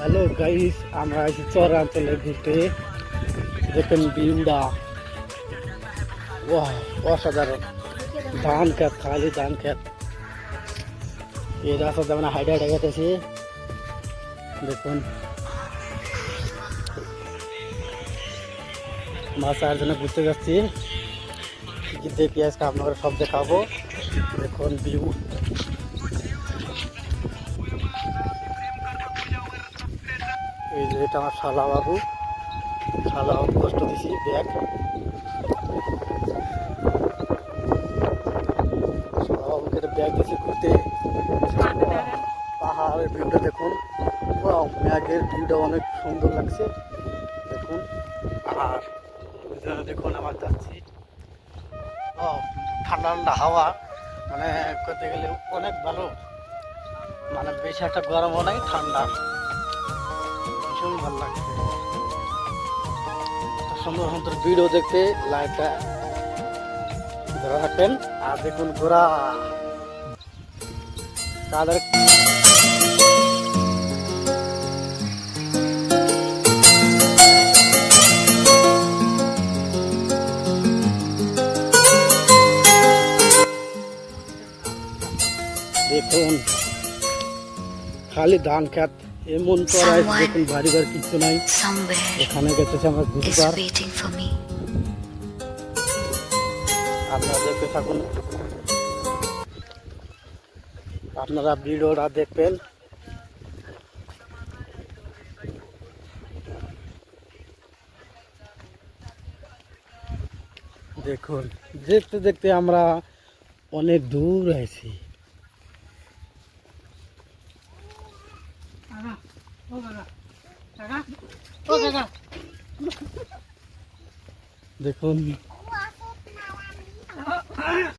Hello guys, আমরা আছি চরাঞ্চলে ঘুরতে। দেখেন ভিউটা, ওয়াও অসাধারণ। ধান খেত, খালি ধান খেত। এই রাস্তাতে আমরা হাইটে হাইটে গেতেছি। দেখুন আমরা চারজনে ঘুরতে যাচ্ছি। কি দেখি আজকে আপনারা সব দেখাবো। দেখুন ভিউ, এই যে এটা আমার শালা বাবু কষ্ট দিছি ব্যাগ। শালা বাবুকে ব্যাগ দিয়েছি ঘুরতে। পাহাড়ের ভিউটা দেখুন, ম্যাগের ভিউটা অনেক সুন্দর লাগছে দেখুন। আর দেখুন আমার যাচ্ছি, ঠান্ডা ঠান্ডা হাওয়া, মানে করতে গেলে অনেক ভালো, মানে বেশি একটা গরমও নাই, ঠান্ডা, ভীষণ ভালো লাগছে। সুন্দর সুন্দর ভিডিও দেখতে লাইকটা ধরে রাখবেন। আর দেখুন ঘোরা তাদের দেখুন খালি ধান খেত, এমন করাই দেখুন বাড়ি ঘর কিছু নাই। এখানে গেতেছে আমার ঘুরবার, আপনারা দেখতে থাকুন, আপনারা ভিডিওটা দেখবেন। দেখুন দেখতে দেখতে আমরা অনেক দূর আছি। দেখুন